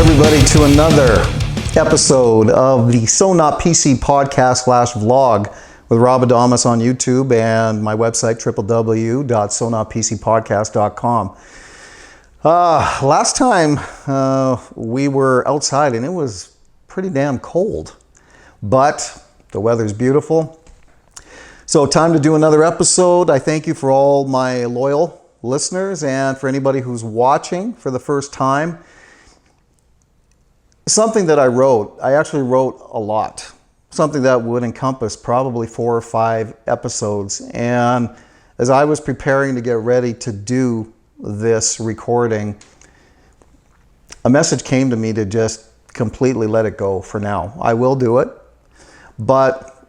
everybody to another episode of the So Not PC podcast / vlog with Rob Adamas on YouTube and my website www.sonotpcpodcast.com. Last time we were outside and it was pretty damn cold, but the weather's beautiful. So time to do another episode. I thank you for all my loyal listeners and for anybody who's watching for the first time. Something that I actually wrote a lot. Something that would encompass probably 4 or 5 episodes. And as I was preparing to get ready to do this recording, a message came to me to just completely let it go for now. I will do it, but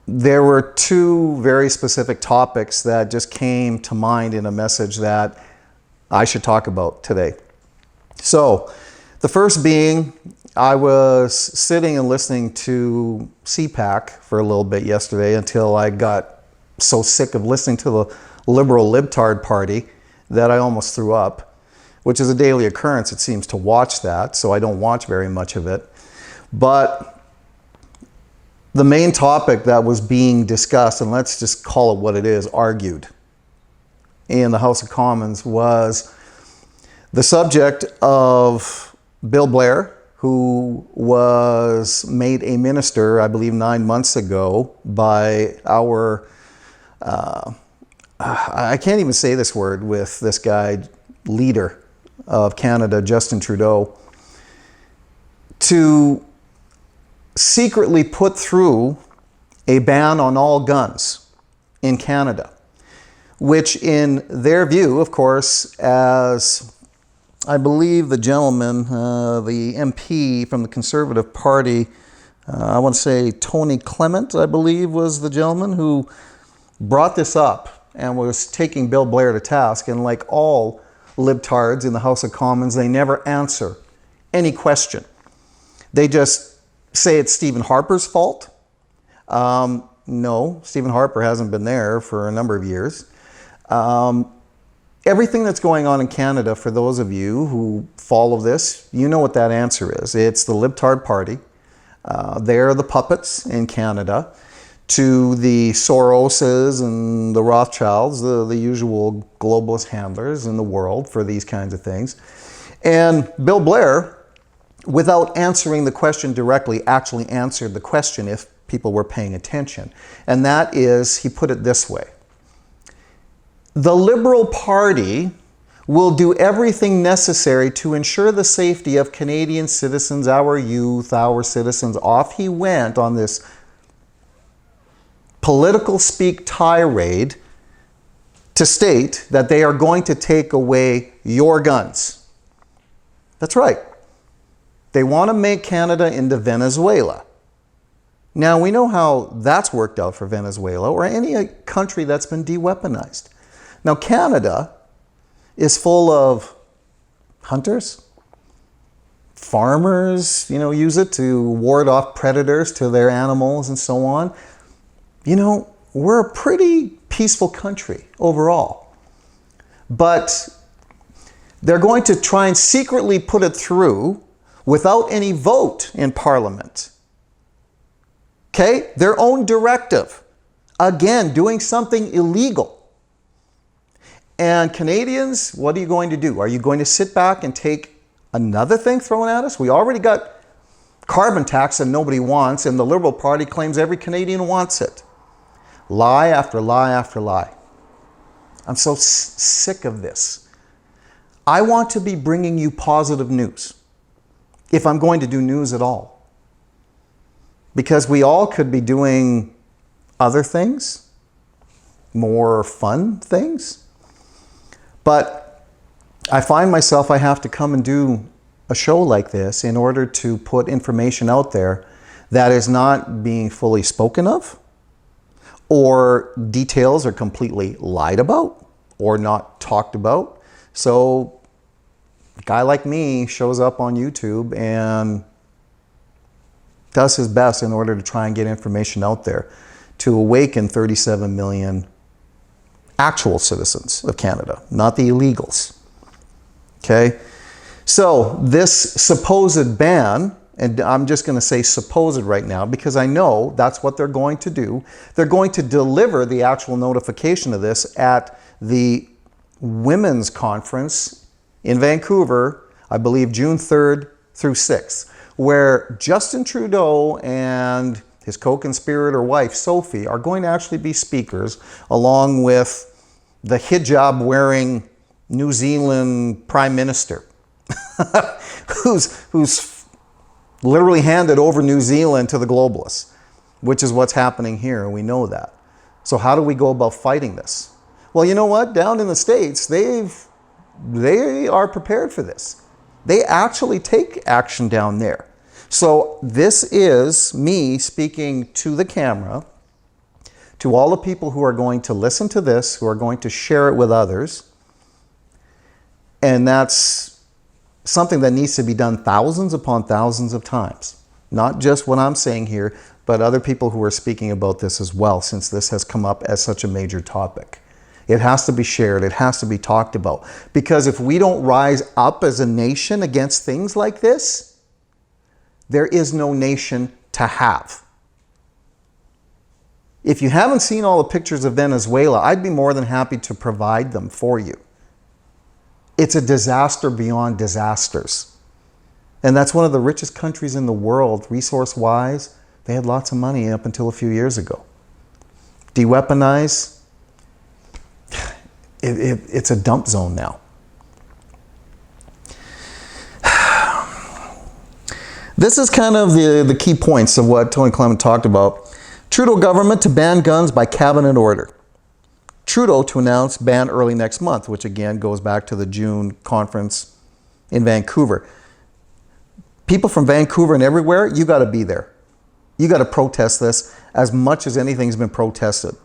there were 2 very specific topics that just came to mind in a message that I should talk about today. So, the first being, I was sitting and listening to CPAC for a little bit yesterday until I got so sick of listening to the liberal libtard party that I almost threw up, which is a daily occurrence, it seems, to watch that, so I don't watch very much of it. But the main topic that was being discussed, and let's just call it what it is, argued in the House of Commons, was the subject of Bill Blair, who was made a minister, I believe 9 months ago, by our, I can't even say this word with this guy, leader of Canada, Justin Trudeau, to secretly put through a ban on all guns in Canada, which in their view, of course, as I believe the gentleman, the MP from the Conservative Party, I want to say Tony Clement, I believe was the gentleman who brought this up and was taking Bill Blair to task. And like all libtards in the House of Commons, they never answer any question. They just say it's Stephen Harper's fault. No, Stephen Harper hasn't been there for a number of years. Everything that's going on in Canada, for those of you who follow this, you know what that answer is. It's the libtard party. They're the puppets in Canada to the Soroses and the Rothschilds, the usual globalist handlers in the world for these kinds of things. And Bill Blair, without answering the question directly, actually answered the question if people were paying attention. And that is, he put it this way: the Liberal Party will do everything necessary to ensure the safety of Canadian citizens, our youth, our citizens. Off he went on this political speak tirade to state that they are going to take away your guns. That's right. They want to make Canada into Venezuela. Now, we know how that's worked out for Venezuela or any country that's been de-weaponized. Now, Canada is full of hunters, farmers, use it to ward off predators to their animals and so on. We're a pretty peaceful country overall. But they're going to try and secretly put it through without any vote in Parliament. Okay? Their own directive. Again, doing something illegal. And Canadians, what are you going to do? Are you going to sit back and take another thing thrown at us? We already got carbon tax that nobody wants, and the Liberal Party claims every Canadian wants it. Lie after lie after lie. I'm so sick of this. I want to be bringing you positive news, if I'm going to do news at all. Because we all could be doing other things, more fun things. But I find myself, I have to come and do a show like this in order to put information out there that is not being fully spoken of, or details are completely lied about or not talked about. So a guy like me shows up on YouTube and does his best in order to try and get information out there to awaken 37 million actual citizens of Canada, not the illegals. Okay? So this supposed ban, and I'm just going to say supposed right now because I know that's what they're going to do. They're going to deliver the actual notification of this at the Women's Conference in Vancouver, I believe June 3rd through 6th, where Justin Trudeau and his co-conspirator wife, Sophie, are going to actually be speakers, along with the hijab-wearing New Zealand Prime Minister, who's literally handed over New Zealand to the globalists, which is what's happening here, and we know that. So how do we go about fighting this? Well, you know what? Down in the States, they are prepared for this. They actually take action down there. So this is me speaking to the camera, to all the people who are going to listen to this, who are going to share it with others. And that's something that needs to be done thousands upon thousands of times. Not just what I'm saying here, but other people who are speaking about this as well, since this has come up as such a major topic. It has to be shared. It has to be talked about. Because if we don't rise up as a nation against things like this, there is no nation to have. If you haven't seen all the pictures of Venezuela, I'd be more than happy to provide them for you. It's a disaster beyond disasters. And that's one of the richest countries in the world, resource-wise. They had lots of money up until a few years ago. De-weaponize, it's a dump zone now. This is kind of the key points of what Tony Clement talked about. Trudeau government to ban guns by cabinet order. Trudeau to announce ban early next month, which again goes back to the June conference in Vancouver. People from Vancouver and everywhere, you got to be there. You got to protest this as much as anything's been protested.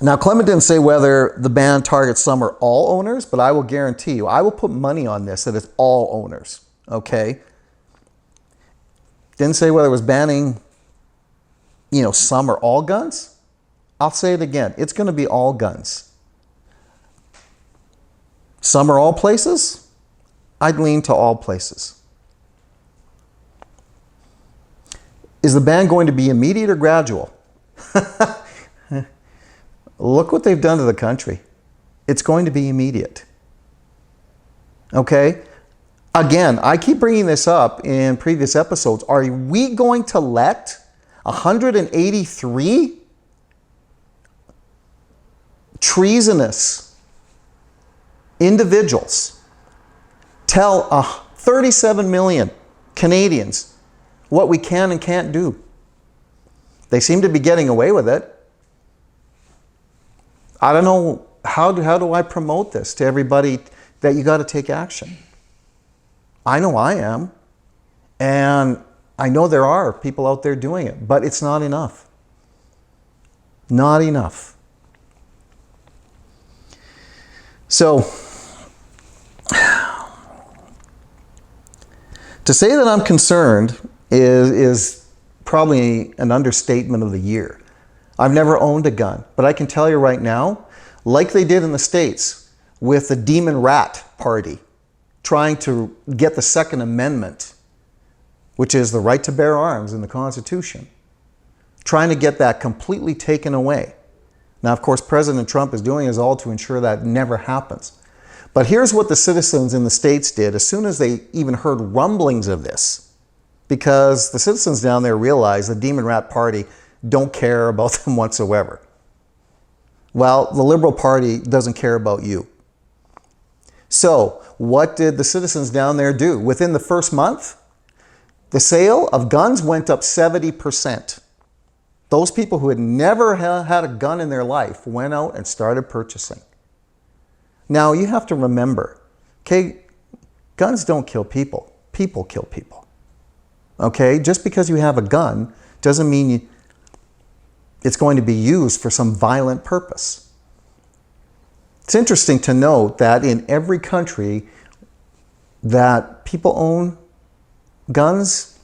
Now, Clement didn't say whether the ban targets some or all owners, but I will guarantee you, I will put money on this that it's all owners, okay? Didn't say whether it was banning, some or all guns. I'll say it again. It's going to be all guns. Some or all places? I'd lean to all places. Is the ban going to be immediate or gradual? Look what they've done to the country. It's going to be immediate. Okay? Again, I keep bringing this up in previous episodes. Are we going to let 183 treasonous individuals tell 37 million Canadians what we can and can't do? They seem to be getting away with it. I don't know, how do I promote this to everybody that you got to take action? I know I am. And I know there are people out there doing it, but it's not enough. Not enough. So, to say that I'm concerned is probably an understatement of the year. I've never owned a gun, but I can tell you right now, like they did in the States with the Demon Rat Party, trying to get the Second Amendment, which is the right to bear arms in the Constitution, trying to get that completely taken away. Now, of course, President Trump is doing his all to ensure that never happens. But here's what the citizens in the States did as soon as they even heard rumblings of this, because the citizens down there realized the Demon Rat Party don't care about them whatsoever. Well, the Liberal Party doesn't care about you. So, what did the citizens down there do? Within the first month, the sale of guns went up 70%. Those people who had never had a gun in their life went out and started purchasing. Now, you have to remember, okay, guns don't kill people. People kill people. Okay? Just because you have a gun doesn't mean it's going to be used for some violent purpose. It's interesting to note that in every country that people own guns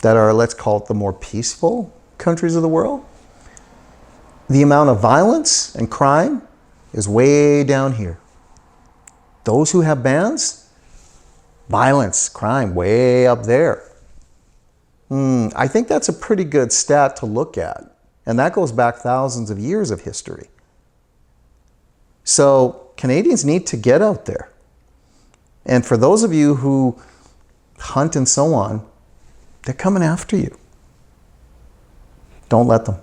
that are, let's call it the more peaceful countries of the world, the amount of violence and crime is way down here. Those who have bans, violence, crime, way up there. I think that's a pretty good stat to look at. And that goes back thousands of years of history. So Canadians need to get out there. And for those of you who hunt and so on, they're coming after you. Don't let them.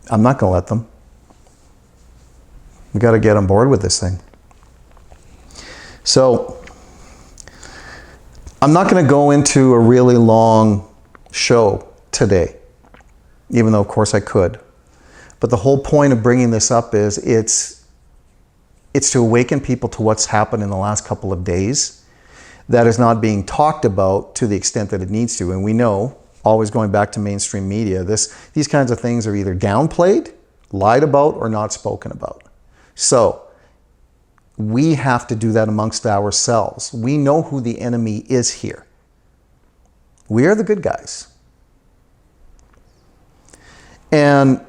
I'm not going to let them. We got to get on board with this thing. So I'm not going to go into a really long show today, even though of course I could. But the whole point of bringing this up is it's to awaken people to what's happened in the last couple of days that is not being talked about to the extent that it needs to. And we know, always going back to mainstream media, these kinds of things are either downplayed, lied about, or not spoken about. So we have to do that amongst ourselves. We know who the enemy is here. We are the good guys. And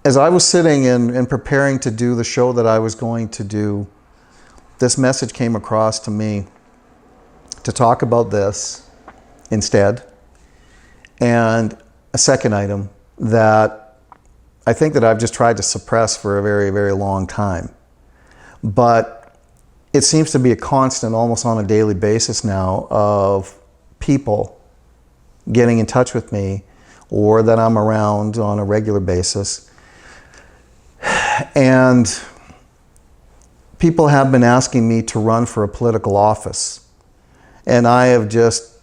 as I was sitting and preparing to do the show that I was going to do, this message came across to me to talk about this instead. And a second item that I think that I've just tried to suppress for a very, very long time. But it seems to be a constant almost on a daily basis now of people getting in touch with me or that I'm around on a regular basis. And people have been asking me to run for a political office. And I have just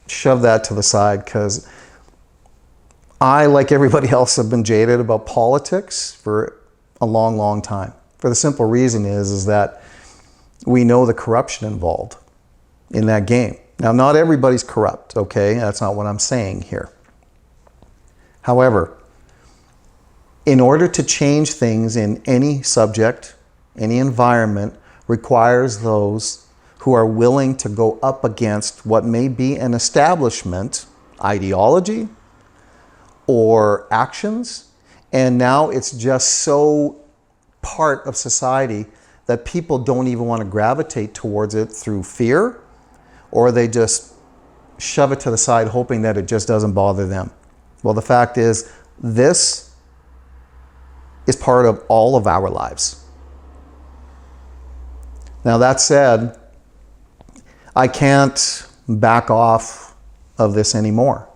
shoved that to the side because I, like everybody else, have been jaded about politics for a long, long time. For the simple reason is that we know the corruption involved in that game. Now, not everybody's corrupt, okay? That's not what I'm saying here. However, in order to change things in any subject, any environment, requires those who are willing to go up against what may be an establishment, ideology, or actions, and now it's just so part of society that people don't even want to gravitate towards it through fear, or they just shove it to the side hoping that it just doesn't bother them. Well, the fact is, this is part of all of our lives. Now, that said, I can't back off of this anymore.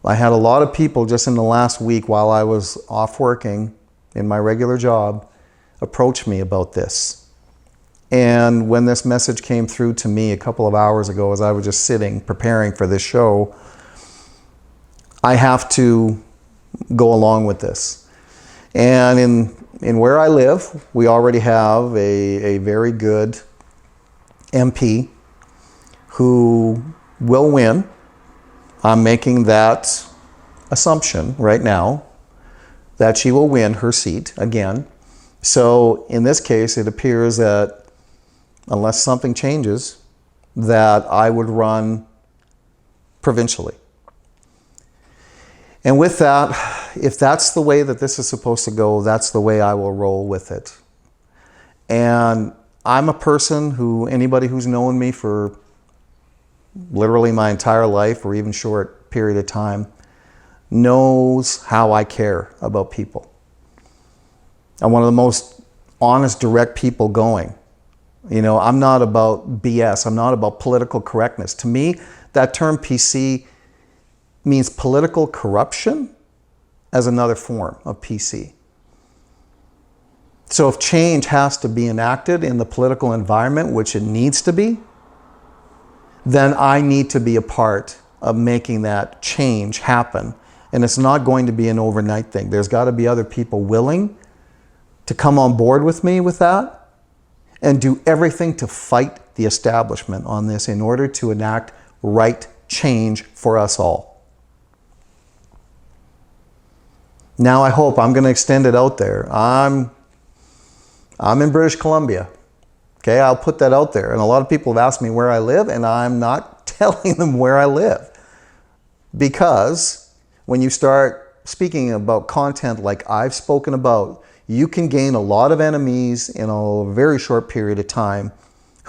I had a lot of people just in the last week while I was off working in my regular job approach me about this. And when this message came through to me a couple of hours ago as I was just sitting preparing for this show, I have to go along with this. And in where I live, we already have a very good MP who will win. I'm making that assumption right now that she will win her seat again. So in this case, it appears that unless something changes, that I would run provincially. And with that, if that's the way that this is supposed to go, that's the way I will roll with it. And I'm a person who, anybody who's known me for literally my entire life or even short period of time, knows how I care about people. I'm one of the most honest, direct people going. You know, I'm not about BS. I'm not about political correctness. To me, that term PC means political corruption as another form of PC. So if change has to be enacted in the political environment, which it needs to be, then I need to be a part of making that change happen. And it's not going to be an overnight thing. There's got to be other people willing to come on board with me with that and do everything to fight the establishment on this in order to enact right change for us all. Now I hope I'm going to extend it out there. I'm in British Columbia. Okay, I'll put that out there. And a lot of people have asked me where I live, and I'm not telling them where I live. Because when you start speaking about content like I've spoken about, you can gain a lot of enemies in a very short period of time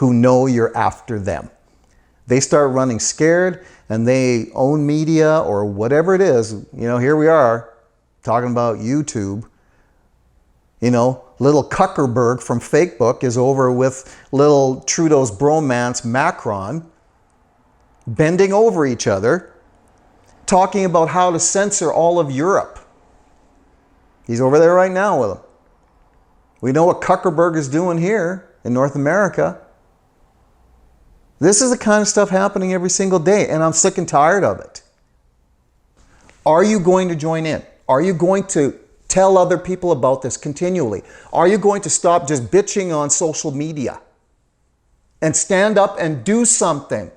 who know you're after them. They start running scared and they own media or whatever it is. You know, here we are talking about YouTube. You know, little Kuckerberg from Fakebook is over with little Trudeau's bromance Macron, bending over each other, talking about how to censor all of Europe. He's over there right now with them. We know what Kuckerberg is doing here in North America. This is the kind of stuff happening every single day, and I'm sick and tired of it. Are you going to join in? Are you going to tell other people about this continually? Are you going to stop just bitching on social media and stand up and do something?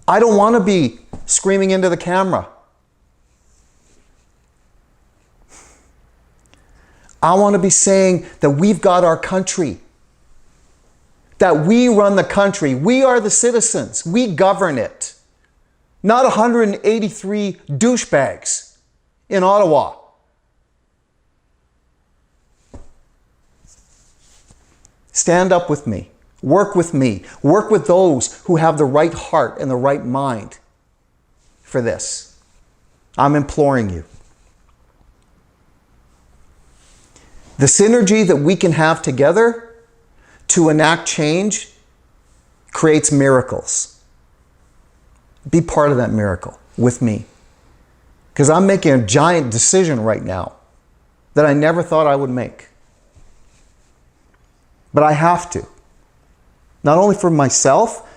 I don't want to be screaming into the camera. I want to be saying that we've got our country, that we run the country. We are the citizens. We govern it. Not 183 douchebags in Ottawa. Stand up with me. Work with me. Work with those who have the right heart and the right mind for this. I'm imploring you. The synergy that we can have together to enact change creates miracles. Be part of that miracle with me. Because I'm making a giant decision right now that I never thought I would make. But I have to. Not only for myself,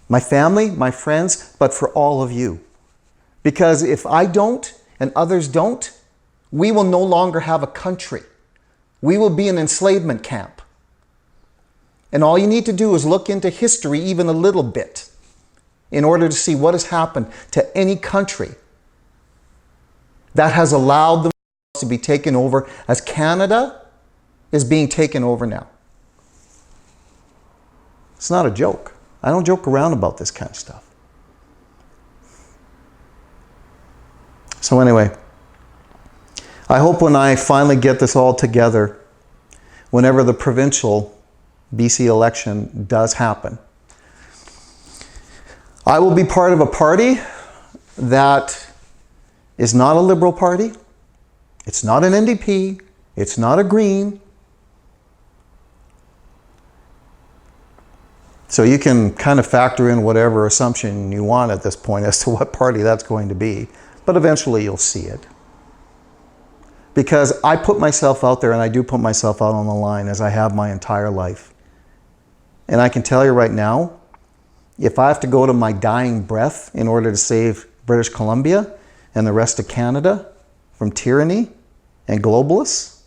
my family, my friends, but for all of you. Because if I don't and others don't, we will no longer have a country. We will be an enslavement camp. And all you need to do is look into history even a little bit in order to see what has happened to any country that has allowed them to be taken over as Canada is being taken over now. It's not a joke. I don't joke around about this kind of stuff. So anyway, I hope when I finally get this all together, whenever the provincial BC election does happen, I will be part of a party that is not a Liberal party. It's not an NDP. It's not a Green. So you can kind of factor in whatever assumption you want at this point as to what party that's going to be. But eventually you'll see it. Because I put myself out there, and I do put myself out on the line as I have my entire life. And I can tell you right now, if I have to go to my dying breath in order to save British Columbia and the rest of Canada from tyranny and globalists,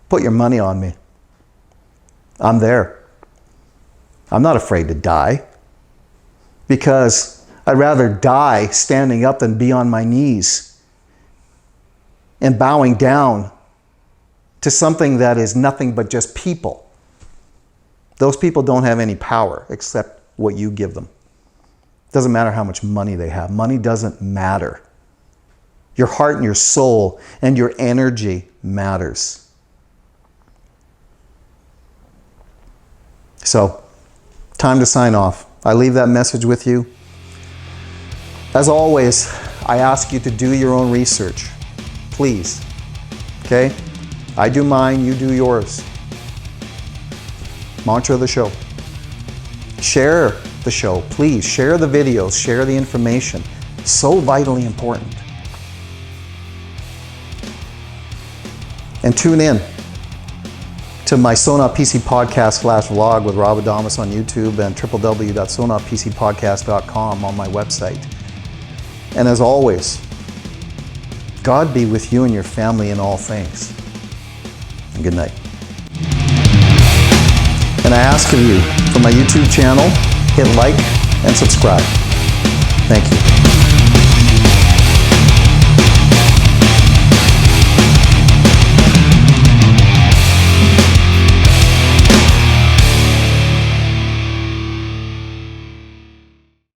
put your money on me. I'm there. I'm not afraid to die, because I'd rather die standing up than be on my knees and bowing down to something that is nothing but just people. Those people don't have any power except what you give them. It doesn't matter how much money they have. Money doesn't matter. Your heart and your soul and your energy matters. So, time to sign off. I leave that message with you. As always, I ask you to do your own research. Please. Okay? I do mine, you do yours. Mantra of the show. Share the show. Please share the videos, share the information. So vitally important. And tune in to my Sona PC podcast /vlog with Rob Adamus on YouTube and www.sonapcpodcast.com on my website. And as always, God be with you and your family in all things. And good night. And I ask of you, for my YouTube channel, hit like and subscribe. Thank you.